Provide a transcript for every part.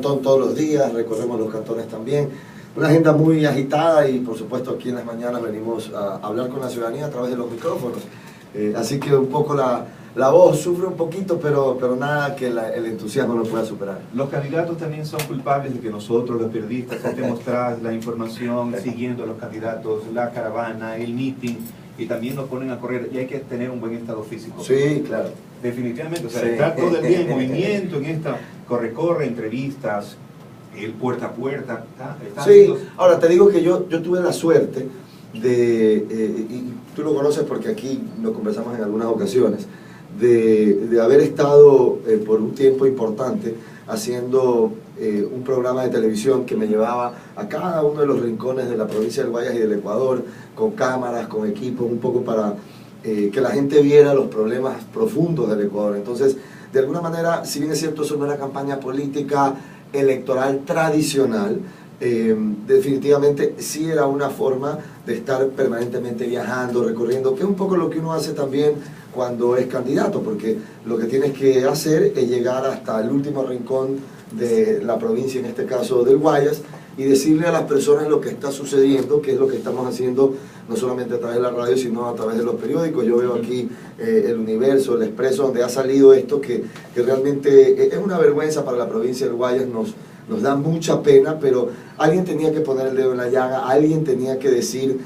cantón todos los días, recorremos los cantones también. Una agenda muy agitada y por supuesto aquí en las mañanas venimos a hablar con la ciudadanía a través de los micrófonos. Así que un poco la voz sufre un poquito, pero nada que el entusiasmo no pueda superar. Los candidatos también son culpables de que nosotros, los periodistas, estemos tras la información, siguiendo a los candidatos, la caravana, el meeting, y también nos ponen a correr, y hay que tener un buen estado físico. Sí, claro. Definitivamente, o sea, Sí. estar todo el día en movimiento, en esta corre-corre, entrevistas, el puerta a puerta. Sí, ahora te digo que yo tuve la suerte y tú lo conoces porque aquí lo conversamos en algunas ocasiones, de haber estado por un tiempo importante haciendo un programa de televisión que me llevaba a cada uno de los rincones de la provincia del Guayas y del Ecuador, con cámaras, con equipos, un poco para que la gente viera los problemas profundos del Ecuador. Entonces, de alguna manera, si bien es cierto, eso no era campaña política electoral tradicional, definitivamente sí era una forma de estar permanentemente viajando, recorriendo, que es un poco lo que uno hace también cuando es candidato, porque lo que tienes que hacer es llegar hasta el último rincón de la provincia, en este caso del Guayas, y decirle a las personas lo que está sucediendo, que es lo que estamos haciendo no solamente a través de la radio, sino a través de los periódicos. Yo veo aquí El Universo, El Expreso, donde ha salido esto, que realmente es una vergüenza para la provincia del Guayas, nos da mucha pena, pero alguien tenía que poner el dedo en la llaga, alguien tenía que decir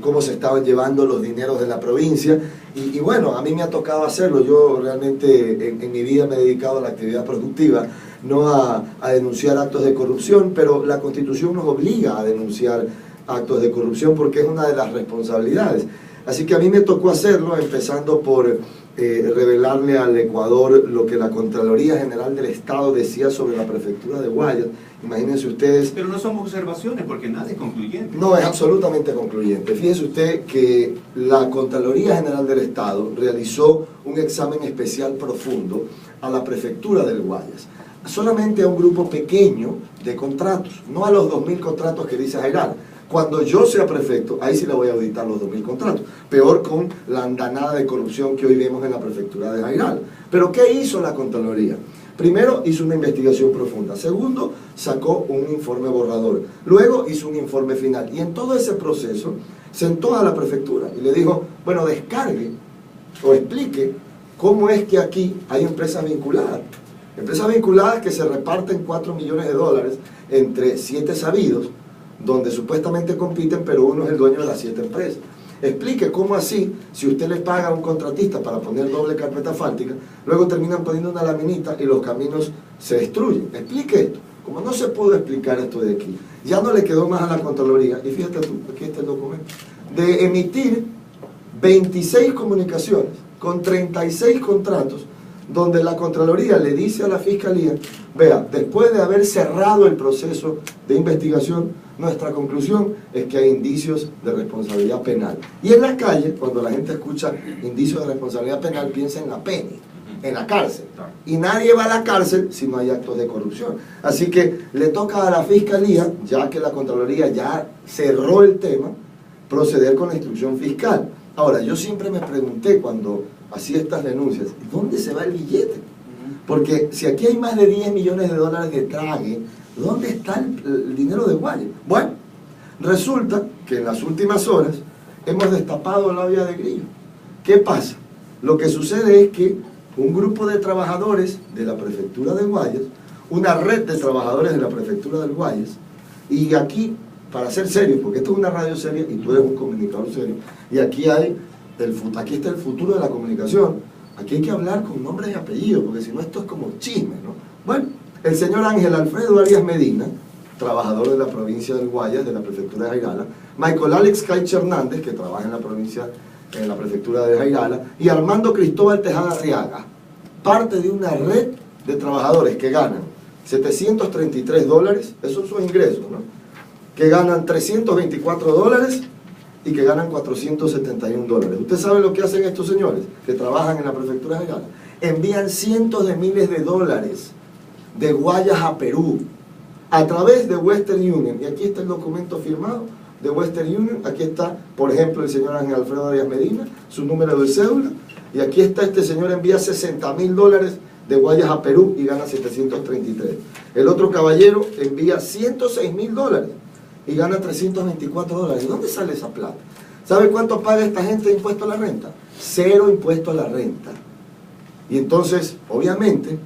cómo se estaban llevando los dineros de la provincia, y bueno, a mí me ha tocado hacerlo. Yo realmente en mi vida me he dedicado a la actividad productiva, no a denunciar actos de corrupción, pero la Constitución nos obliga a denunciar actos de corrupción porque es una de las responsabilidades. Así que a mí me tocó hacerlo, empezando por revelarle al Ecuador lo que la Contraloría General del Estado decía sobre la prefectura de Guayas. Imagínense ustedes. Pero no son observaciones porque nada es concluyente. No, es absolutamente concluyente. Fíjese usted que la Contraloría General del Estado realizó un examen especial profundo a la prefectura del Guayas, solamente a un grupo pequeño de contratos, no a los 2.000 contratos que dice Jairala. Cuando yo sea prefecto, ahí sí le voy a auditar los 2.000 contratos. Peor con la andanada de corrupción que hoy vemos en la prefectura de Jairala. Pero ¿qué hizo la Contraloría? Primero, hizo una investigación profunda. Segundo, sacó un informe borrador. Luego, hizo un informe final. Y en todo ese proceso, sentó a la prefectura y le dijo, bueno, descargue o explique cómo es que aquí hay empresas vinculadas. Empresas vinculadas que se reparten 4 millones de dólares entre 7 sabidos, donde supuestamente compiten, pero uno es el dueño de las 7 empresas. Explique cómo así, si usted le paga a un contratista para poner doble carpeta asfáltica, luego terminan poniendo una laminita y los caminos se destruyen. Explique esto. Como no se pudo explicar esto de aquí, ya no le quedó más a la Contraloría, y fíjate tú, aquí está el documento, de emitir 26 comunicaciones con 36 contratos, donde la Contraloría le dice a la Fiscalía, vea, después de haber cerrado el proceso de investigación, nuestra conclusión es que hay indicios de responsabilidad penal. Y en la calle, cuando la gente escucha indicios de responsabilidad penal, piensa en la pena, en la cárcel. Y nadie va a la cárcel si no hay actos de corrupción. Así que le toca a la Fiscalía, ya que la Contraloría ya cerró el tema, proceder con la instrucción fiscal. Ahora, yo siempre me pregunté cuando hacía estas denuncias, ¿dónde se va el billete? Porque si aquí hay más de 10 millones de dólares de trague, ¿dónde está el dinero de Guayas? Bueno, resulta que en las últimas horas hemos destapado la olla de grillo. ¿Qué pasa? Lo que sucede es que un grupo de trabajadores de la prefectura de Guayas, una red de trabajadores de la prefectura del Guayas, y aquí, para ser serio, porque esto es una radio seria y tú eres un comunicador serio, y aquí está el futuro de la comunicación. Aquí hay que hablar con nombres y apellidos, porque si no esto es como chisme, ¿no? Bueno, el señor Ángel Alfredo Arias Medina, trabajador de la provincia del Guayas, de la prefectura de Jairala, Michael Alex Caiche Hernández, que trabaja en la provincia, en la prefectura de Jairala, y Armando Cristóbal Tejada Arriaga, parte de una red de trabajadores que ganan 733 dólares, esos son sus ingresos, ¿no? Que ganan 324 dólares y que ganan 471 dólares. ¿Usted sabe lo que hacen estos señores que trabajan en la prefectura de Jairala? Envían cientos de miles de dólares de Guayas a Perú a través de Western Union, y aquí está el documento firmado de Western Union. Aquí está, por ejemplo, el señor Ángel Alfredo Arias Medina, su número de cédula, y aquí está, este señor envía 60.000 dólares de Guayas a Perú y gana 733. El otro caballero envía $106.000 y gana $324. ¿De dónde sale esa plata? ¿Sabe cuánto paga esta gente de impuesto a la renta? 0 impuesto a la renta. Y entonces, obviamente,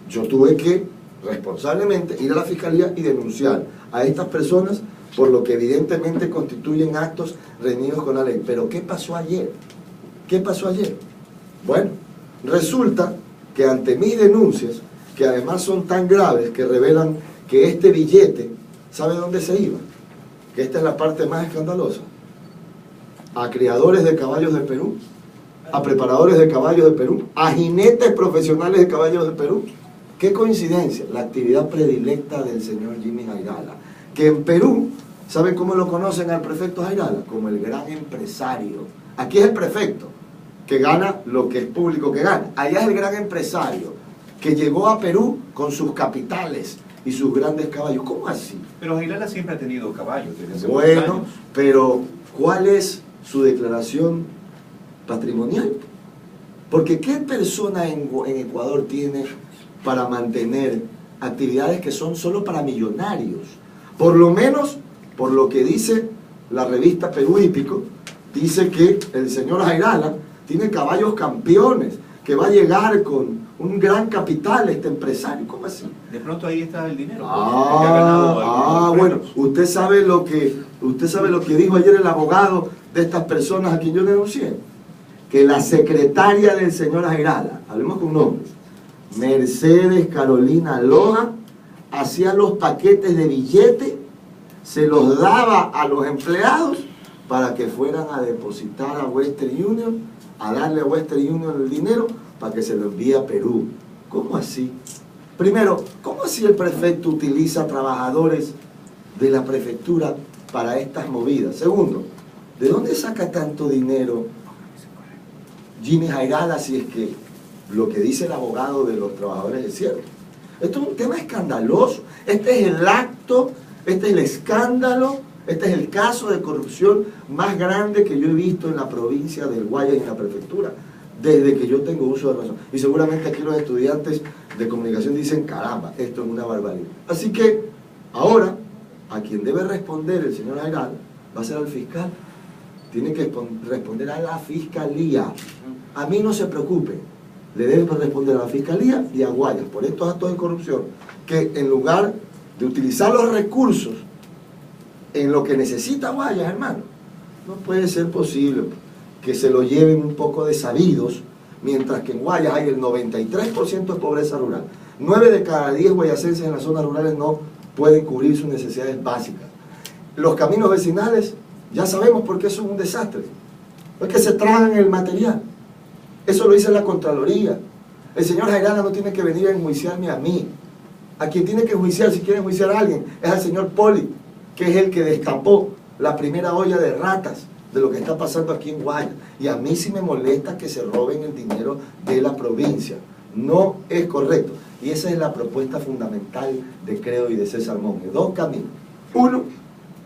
yo tuve que responsablemente ir a la fiscalía y denunciar a estas personas por lo que evidentemente constituyen actos reñidos con la ley. Pero ¿qué pasó ayer? ¿Qué pasó ayer? Bueno, resulta que ante mis denuncias, que además son tan graves que revelan que este billete, ¿sabe dónde se iba? Que esta es la parte más escandalosa. A criadores de caballos de Perú, a preparadores de caballos de Perú, a jinetes profesionales de caballos de Perú. Qué coincidencia, la actividad predilecta del señor Jimmy Jairala, que en Perú, ¿saben cómo lo conocen al prefecto Jairala? Como el gran empresario. Aquí es el prefecto, que gana lo que es público que gana. Allá es el gran empresario, que llegó a Perú con sus capitales y sus grandes caballos. ¿Cómo así? Pero Jairala siempre ha tenido caballos desde hace Bueno, muchos años. pero ¿cuál es su declaración patrimonial? Porque ¿qué persona en Ecuador tiene para mantener actividades que son solo para millonarios? Por lo menos, por lo que dice la revista Perú Hípico, dice que el señor Jairala tiene caballos campeones, que va a llegar con un gran capital este empresario. ¿Cómo así? De pronto ahí está el dinero. Porque ha ganado algunos Bueno, premios. usted sabe lo que dijo ayer el abogado de estas personas a quien yo denuncié, que la secretaria del señor Jairala, hablemos con nombres, Mercedes Carolina Loja, hacía los paquetes de billetes, se los daba a los empleados para que fueran a depositar a Western Union, a darle a Western Union el dinero para que se lo envíe a Perú. ¿Cómo así? Primero, ¿cómo así el prefecto utiliza trabajadores de la prefectura para estas movidas? Segundo, ¿de dónde saca tanto dinero Jimmy Jairala si es que lo que dice el abogado de los trabajadores es cierto? Esto es un tema escandaloso. Este es el acto, este es el escándalo, este es el caso de corrupción más grande que yo he visto en la provincia del Guayas y en la prefectura, desde que yo tengo uso de razón. Y seguramente aquí los estudiantes de comunicación dicen, caramba, esto es una barbaridad. Así que ahora, a quien debe responder el señor Jairala va a ser al fiscal. Tiene que responder a la fiscalía. A mí no se preocupe, le debe responder a la fiscalía y a Guayas por estos actos de corrupción, que en lugar de utilizar los recursos en lo que necesita Guayas, hermano, no puede ser posible que se lo lleven un poco de sabidos, mientras que en Guayas hay el 93% de pobreza rural. 9 de cada 10 guayasenses en las zonas rurales no pueden cubrir sus necesidades básicas. Los caminos vecinales, ya sabemos por qué son un desastre. Es que se tragan el material. Eso lo dice la Contraloría. El señor Jairala no tiene que venir a enjuiciarme a mí. A quien tiene que enjuiciar, si quiere enjuiciar a alguien, es al señor Poli, que es el que destapó la primera olla de ratas de lo que está pasando aquí en Guayas. Y a mí sí me molesta que se roben el dinero de la provincia. No es correcto. Y esa es la propuesta fundamental de Creo y de César Monge. 2 caminos. Uno,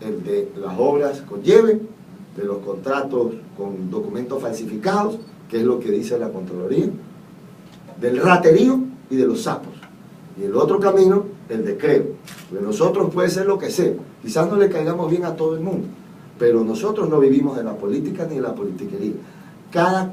el de las obras con lleve, de los contratos con documentos falsificados, que es lo que dice la Contraloría, del raterío y de los sapos. Y el otro camino, el de Creo. De nosotros puede ser lo que sea. Quizás no le caigamos bien a todo el mundo, pero nosotros no vivimos de la política ni de la politiquería. Cada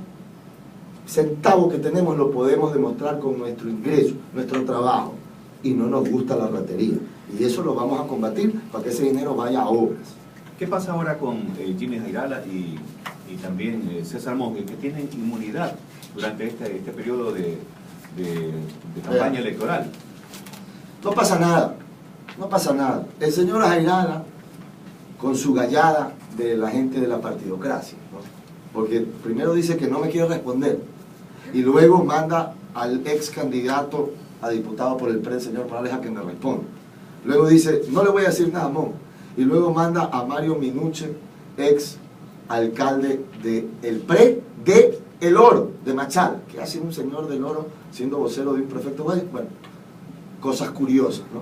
centavo que tenemos lo podemos demostrar con nuestro ingreso, nuestro trabajo, y no nos gusta la ratería. Y eso lo vamos a combatir para que ese dinero vaya a obras. ¿Qué pasa ahora con Jimmy Jairala y también César Monge, que tienen inmunidad durante este periodo de campaña electoral? No pasa nada, no pasa nada. El señor Jairala, con su gallada de la gente de la partidocracia, ¿no? Porque primero dice que no me quiere responder y luego manda al ex candidato a diputado por el PRE, el señor Morales, a que me responda. Luego dice, no le voy a decir nada, Mon. Y luego manda a Mario Minuche, ex alcalde del PRE de El Oro, de Machala, que hace un señor del Oro siendo vocero de un prefecto. Bueno, cosas curiosas, ¿no?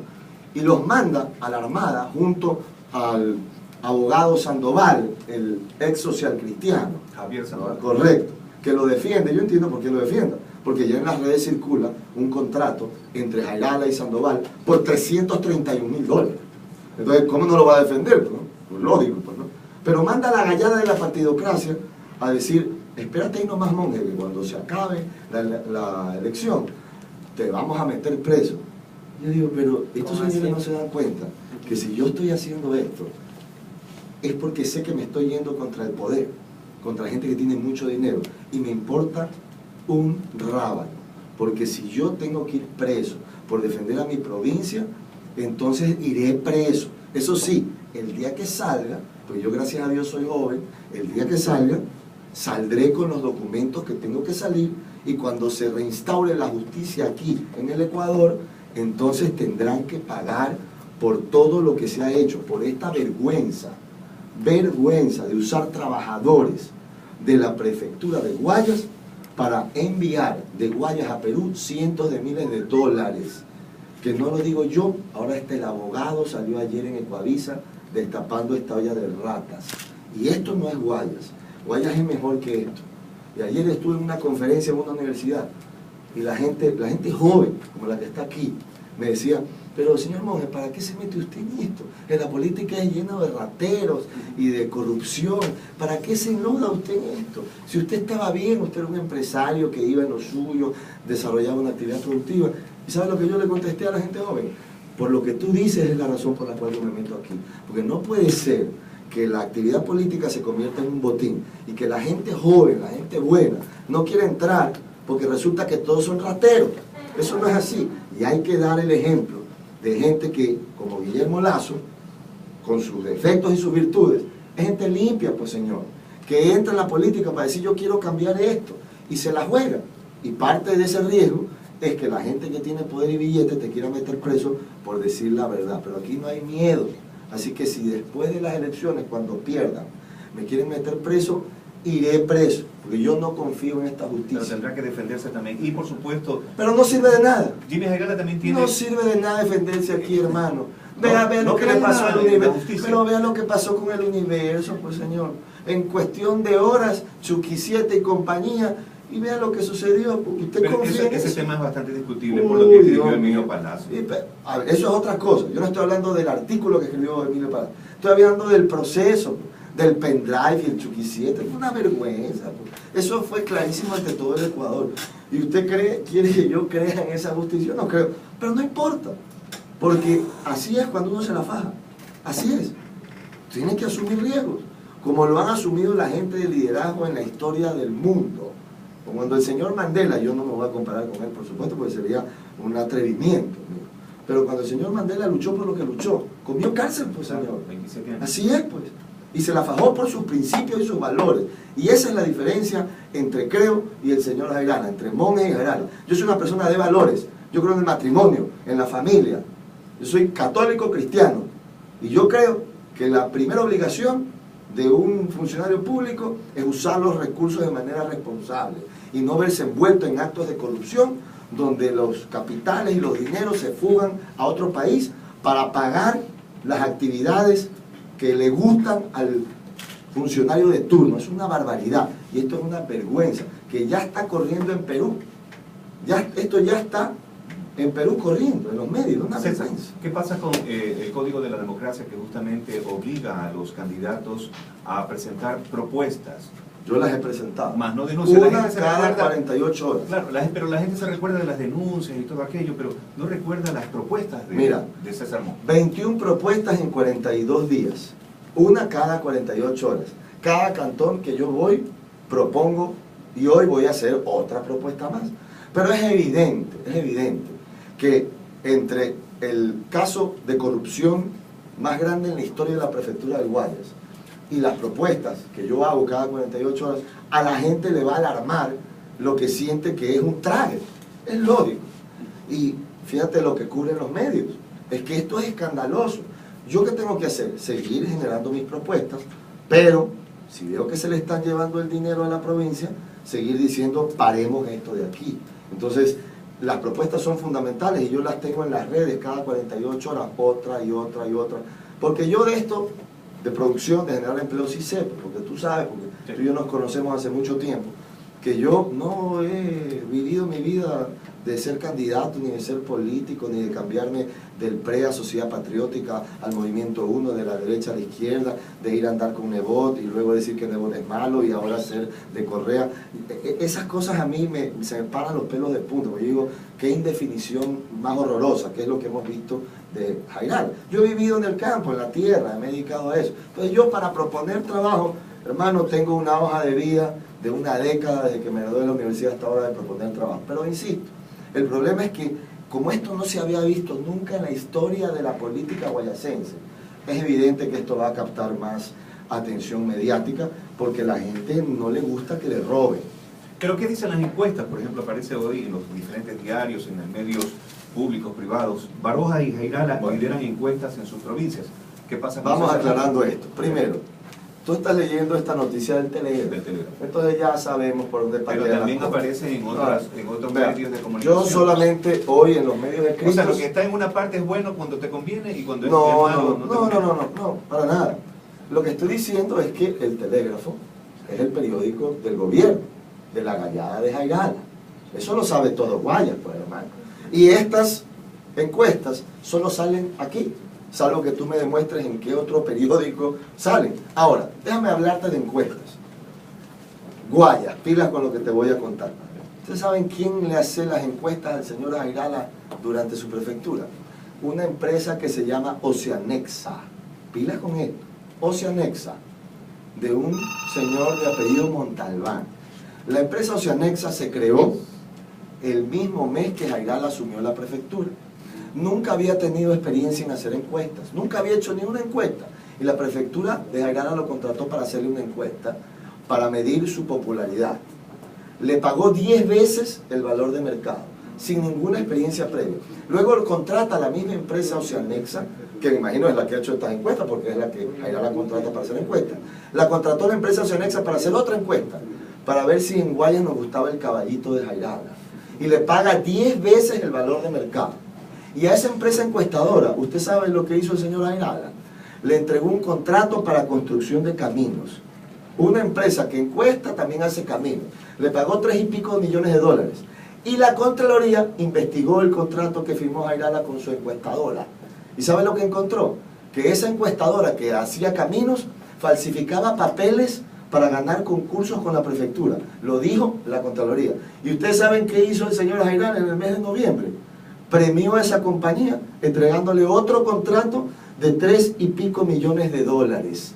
Y los manda a la Armada junto al abogado Sandoval, el ex social cristiano. Javier Sandoval. Correcto, que lo defiende. Yo entiendo por qué lo defienda, porque ya en las redes circula un contrato entre Jairala y Sandoval por $331.000. Entonces, ¿cómo no lo va a defender? ¿No? Pues lógico, pues, ¿no? Pero manda la gallada de la partidocracia a decir, espérate ahí nomás, monje, que cuando se acabe la elección, te vamos a meter preso. Yo digo, pero estos señores no se dan cuenta que si yo estoy haciendo esto, es porque sé que me estoy yendo contra el poder, contra gente que tiene mucho dinero, y me importa un rábano, porque si yo tengo que ir preso por defender a mi provincia, entonces iré preso. Eso sí, el día que salga, pues yo gracias a Dios soy joven, el día que salga, saldré con los documentos que tengo que salir, y cuando se reinstaure la justicia aquí en el Ecuador, entonces tendrán que pagar por todo lo que se ha hecho, por esta vergüenza de usar trabajadores de la prefectura de Guayas para enviar de Guayas a Perú cientos de miles de dólares, que no lo digo yo, ahora el abogado salió ayer en Ecuavisa destapando esta olla de ratas, y esto no es Guayas, Guayas es mejor que esto. Y ayer estuve en una conferencia en una universidad, y la gente joven, como la que está aquí, me decía, pero señor monje, ¿para qué se mete usted en esto? En la política es lleno de rateros y de corrupción. ¿Para qué se enloda usted en esto? Si usted estaba bien, usted era un empresario que iba en lo suyo, desarrollaba una actividad productiva. ¿Y sabe lo que yo le contesté a la gente joven? Por lo que tú dices es la razón por la cual yo me meto aquí. Porque no puede ser que la actividad política se convierta en un botín y que la gente joven, la gente buena, no quiera entrar porque resulta que todos son rateros. Eso no es así. Y hay que dar el ejemplo de gente que, como Guillermo Lazo, con sus defectos y sus virtudes, es gente limpia, pues señor, que entra en la política para decir yo quiero cambiar esto, y se la juega. Y parte de ese riesgo es que la gente que tiene poder y billete te quiera meter preso por decir la verdad. Pero aquí no hay miedo. Así que si después de las elecciones, cuando pierdan, me quieren meter preso, iré preso, porque yo no confío en esta justicia. Pero tendrá que defenderse también. Y por supuesto... Pero no sirve de nada. Jimmy Jairala también tiene... No sirve de nada defenderse aquí, hermano. Vea lo que le pasó al universo. Pero vea lo que pasó con el universo, pues señor. En cuestión de horas, Chuquisiete y compañía, y vea lo que sucedió, porque usted confía en ese eso. tema es bastante discutible por lo que escribió Emilio Palacio. A ver, eso es otra cosa. Yo no estoy hablando del artículo que escribió Emilio Palacio. Estoy hablando del proceso, del pendrive y el Chuquisiete. Es una vergüenza. Eso fue clarísimo ante todo el Ecuador. ¿Y usted quiere que yo crea en esa justicia? Yo no creo. Pero no importa. Porque así es cuando uno se la faja. Así es. Tiene que asumir riesgos. Como lo han asumido la gente de liderazgo en la historia del mundo. Como cuando el señor Mandela, yo no me voy a comparar con él, por supuesto, porque sería un atrevimiento, ¿no? Pero cuando el señor Mandela luchó por lo que luchó, comió cárcel, pues señor. 27 años. Así es, pues. Y se la fajó por sus principios y sus valores. Y esa es la diferencia entre Creo y el señor Jairala, entre monje y Jairala. Yo soy una persona de valores. Yo creo en el matrimonio, en la familia. Yo soy católico cristiano. Y yo creo que la primera obligación de un funcionario público es usar los recursos de manera responsable y no verse envuelto en actos de corrupción donde los capitales y los dineros se fugan a otro país para pagar las actividades que le gustan al funcionario de turno. Es una barbaridad y esto es una vergüenza que ya está corriendo en Perú. Esto ya está en Perú corriendo, en los medios, una vergüenza. ¿Qué pasa con el Código de la Democracia que justamente obliga a los candidatos a presentar propuestas? Yo las he presentado. Más no denuncias. Una cada 48 horas. Claro, pero la gente se recuerda de las denuncias y todo aquello, pero no recuerda las propuestas de César Montt. 21 propuestas en 42 días. Una cada 48 horas. Cada cantón que yo voy, propongo, y hoy voy a hacer otra propuesta más. Pero es evidente que entre el caso de corrupción más grande en la historia de la prefectura de Guayas y las propuestas que yo hago cada 48 horas, a la gente le va a alarmar lo que siente que es un traje. Es lógico. Y fíjate lo que ocurre en los medios. Es que esto es escandaloso. ¿Yo qué tengo que hacer? Seguir generando mis propuestas, pero si veo que se le están llevando el dinero a la provincia, seguir diciendo, paremos esto de aquí. Entonces, las propuestas son fundamentales y yo las tengo en las redes cada 48 horas, otra y otra y otra. Porque yo de esto, de producción, de generar empleo, sí sé, porque tú sabes, porque tú y yo nos conocemos hace mucho tiempo, que yo no he vivido mi vida de ser candidato, ni de ser político, ni de cambiarme del PRE a Sociedad Patriótica al Movimiento 1, de la derecha a la izquierda, de ir a andar con Nebot y luego decir que Nebot es malo y ahora ser de Correa. Esas cosas a mí se me paran los pelos de punta, porque yo digo, qué indefinición más horrorosa, que es lo que hemos visto de Jairala. Yo he vivido en el campo, en la tierra, me he dedicado a eso. Entonces yo, para proponer trabajo, hermano, tengo una hoja de vida de una década desde que me gradué de la universidad hasta ahora de proponer trabajo. Pero insisto, el problema es que como esto no se había visto nunca en la historia de la política guayacense, es evidente que esto va a captar más atención mediática porque a la gente no le gusta que le roben. Pero ¿qué dicen las encuestas? Por ejemplo, aparece hoy en los diferentes diarios, en los medios públicos, privados. Baroja y Jairala lideran encuestas en sus provincias. ¿Qué pasa con Vamos aclarando esto. Primero, tú estás leyendo esta noticia del Telegrafo. Entonces ya sabemos por dónde partir. Pero también aparece en otros medios de comunicación. Yo solamente hoy en los medios escritos... O sea, lo que está en una parte es bueno cuando te conviene y cuando es malo no te conviene. No, para nada. Lo que estoy diciendo es que el Telégrafo es el periódico del gobierno, de la gallada de Jairala. Eso lo sabe todo Guayas, pues, hermano. Y estas encuestas solo salen aquí, salvo que tú me demuestres en qué otro periódico salen. Ahora, déjame hablarte de encuestas. Guayas, pilas con lo que te voy a contar. ¿Ustedes saben quién le hace las encuestas al señor Jairala durante su prefectura? Una empresa que se llama Oceanexa. Pilas con esto. Oceanexa, de un señor de apellido Montalbán. La empresa Oceanexa se creó el mismo mes que Jairala asumió la prefectura. Nunca había tenido experiencia en hacer encuestas, nunca había hecho ni una encuesta. Y la prefectura de Jairala lo contrató para hacerle una encuesta, para medir su popularidad. Le pagó 10 veces el valor de mercado, sin ninguna experiencia previa. Luego lo contrata a la misma empresa Oceanexa, que me imagino es la que ha hecho estas encuestas, porque es la que Jairala contrata para hacer encuestas. La contrató la empresa Oceanexa para hacer otra encuesta, para ver si en Guayas nos gustaba el caballito de Jairala. Y le paga 10 veces el valor de mercado. Y a esa empresa encuestadora, ¿usted sabe lo que hizo el señor Jairala? Le entregó un contrato para construcción de caminos. Una empresa que encuesta también hace caminos. Le pagó 3 y pico millones de dólares. Y la Contraloría investigó el contrato que firmó Jairala con su encuestadora. ¿Y sabe lo que encontró? Que esa encuestadora que hacía caminos falsificaba papeles para ganar concursos con la prefectura. Lo dijo la Contraloría. ¿Y ustedes saben qué hizo el señor Jairala en el mes de noviembre? Premió a esa compañía entregándole otro contrato de 3 y pico millones de dólares.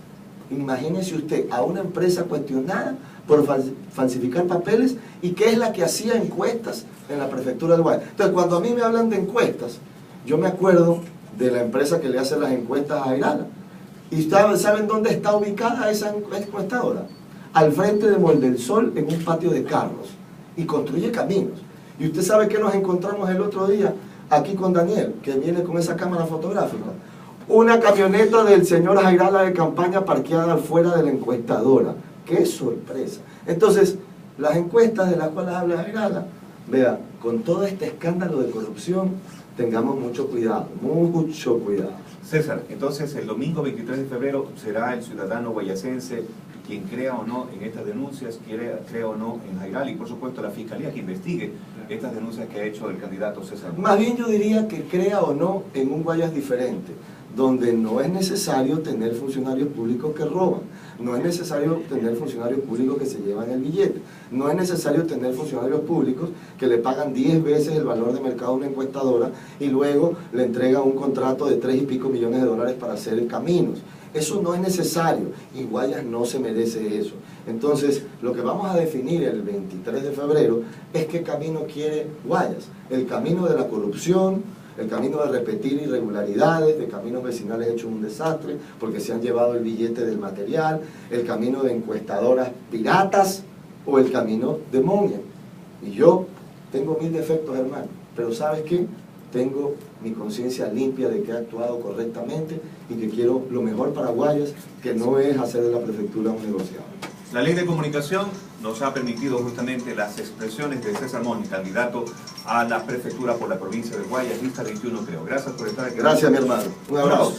Imagínese usted a una empresa cuestionada por falsificar papeles y que es la que hacía encuestas en la prefectura del Guayas. Entonces, cuando a mí me hablan de encuestas, yo me acuerdo de la empresa que le hace las encuestas a Jairala. ¿Y saben dónde está ubicada esa encuestadora? Al frente de Molde del Sol, en un patio de carros. Y construye caminos. Y usted sabe que nos encontramos el otro día aquí con Daniel, que viene con esa cámara fotográfica. Una camioneta del señor Jairala de campaña parqueada afuera de la encuestadora. ¡Qué sorpresa! Entonces, las encuestas de las cuales habla Jairala, vea, con todo este escándalo de corrupción, tengamos mucho cuidado, mucho cuidado. César, entonces el domingo 23 de febrero será el ciudadano guayacense quien crea o no en estas denuncias, crea o no en Jairala y por supuesto la Fiscalía que investigue estas denuncias que ha hecho el candidato César. Más bien yo diría que crea o no en un Guayas diferente, donde no es necesario tener funcionarios públicos que roban, no es necesario tener funcionarios públicos que se llevan el billete, no es necesario tener funcionarios públicos que le pagan 10 veces el valor de mercado a una encuestadora y luego le entregan un contrato de 3 y pico millones de dólares para hacer caminos. Eso no es necesario y Guayas no se merece eso. Entonces, lo que vamos a definir el 23 de febrero es qué camino quiere Guayas. El camino de la corrupción, el camino de repetir irregularidades, de caminos vecinales hechos un desastre, porque se han llevado el billete del material, el camino de encuestadoras piratas o el camino de Monge. Y yo tengo 1000 defectos, hermano, pero ¿sabes qué? Tengo mi conciencia limpia de que he actuado correctamente y que quiero lo mejor para Guayas, que no es hacer de la prefectura un negociado. La ley de comunicación nos ha permitido justamente las expresiones de César Moni, candidato a la prefectura por la provincia de Guayas, lista 21 creo. Gracias por estar aquí. Gracias, mi hermano. Un abrazo.